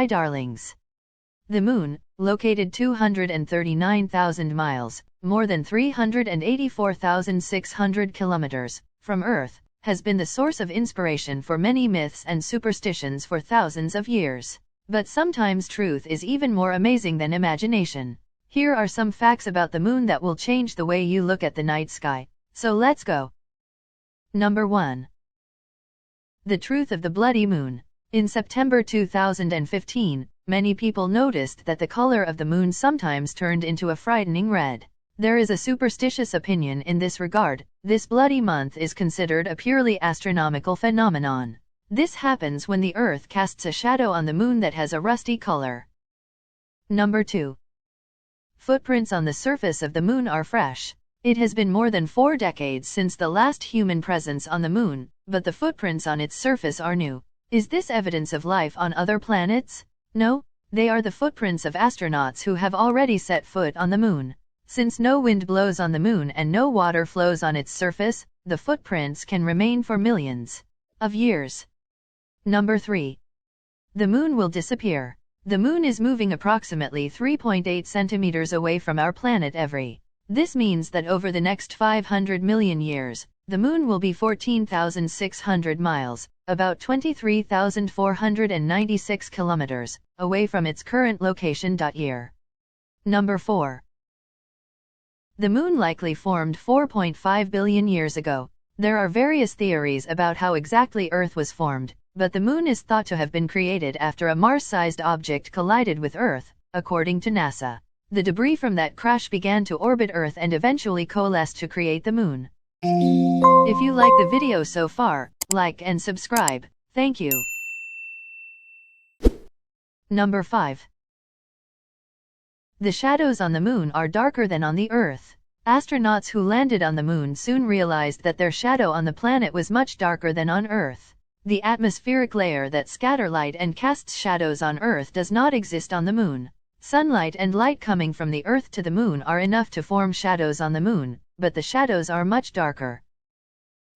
my darlings. The Moon, located 239,000 miles, more than 384,600 kilometers, from Earth, has been the source of inspiration for many myths and superstitions for thousands of years. But sometimes truth is even more amazing than imagination. Here are some facts about the Moon that will change the way you look at the night sky. So let's go. Number 1. The truth of the bloody moon. In September 2015, many people noticed that the color of the moon sometimes turned into a frightening red. There is a superstitious opinion in this regard. This bloody month is considered a purely astronomical phenomenon. This happens when the Earth casts a shadow on the moon that has a rusty color. Number 2. Footprints on the surface of the moon are fresh. It has been more than 4 decades since the last human presence on the moon, but the footprints on its surface are new. Is this evidence of life on other planets? No, they are the footprints of astronauts who have already set foot on the moon. Since no wind blows on the moon and no water flows on its surface, the footprints can remain for millions of years. Number 3. The moon will disappear. The moon is moving approximately 3.8 centimeters away from our planet every. This means that over the next 500 million years, the moon will be 14,600 miles, about 23,496 kilometers, away from its current location. Year. Number 4. The moon likely formed 4.5 billion years ago. There are various theories about how exactly Earth was formed, but the moon is thought to have been created after a Mars-sized object collided with Earth, according to NASA. The debris from that crash began to orbit Earth and eventually coalesced to create the moon. If you like the video so far, like and subscribe. Thank you. Number 5. The shadows on the moon are darker than on the Earth. Astronauts who landed on the moon soon realized that their shadow on the planet was much darker than on Earth. The atmospheric layer that scatters light and casts shadows on Earth does not exist on the moon. Sunlight and light coming from the Earth to the moon are enough to form shadows on the moon, but the shadows are much darker.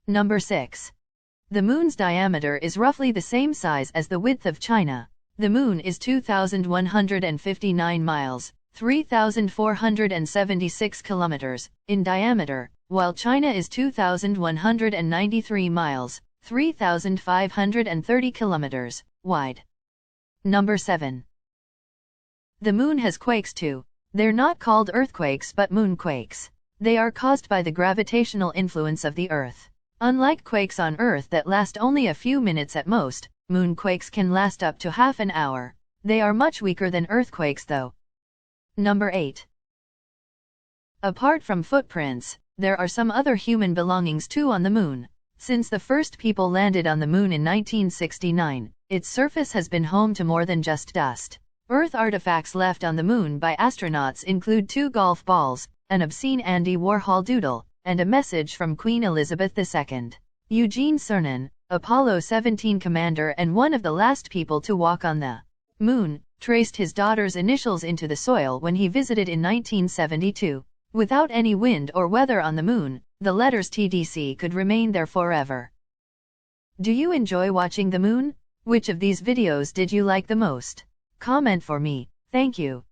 Number 6. The moon's diameter is roughly the same size as the width of China. The moon is 2,159 miles, 3,476 kilometers, in diameter, while China is 2,193 miles, 3,530 kilometers, wide. Number 7. The moon has quakes too. They're not called earthquakes but moonquakes. They are caused by the gravitational influence of the Earth. Unlike quakes on Earth that last only a few minutes at most, moonquakes can last up to half an hour. They are much weaker than earthquakes though. Number 8. Apart from footprints, there are some other human belongings too on the moon. Since the first people landed on the moon in 1969, its surface has been home to more than just dust. Earth artifacts left on the moon by astronauts include 2 golf balls, an obscene Andy Warhol doodle, and a message from Queen Elizabeth II. Eugene Cernan, Apollo 17 commander and one of the last people to walk on the moon, traced his daughter's initials into the soil when he visited in 1972. Without any wind or weather on the moon, the letters TDC could remain there forever. Do you enjoy watching the moon? Which of these videos did you like the most? Comment for me. Thank you.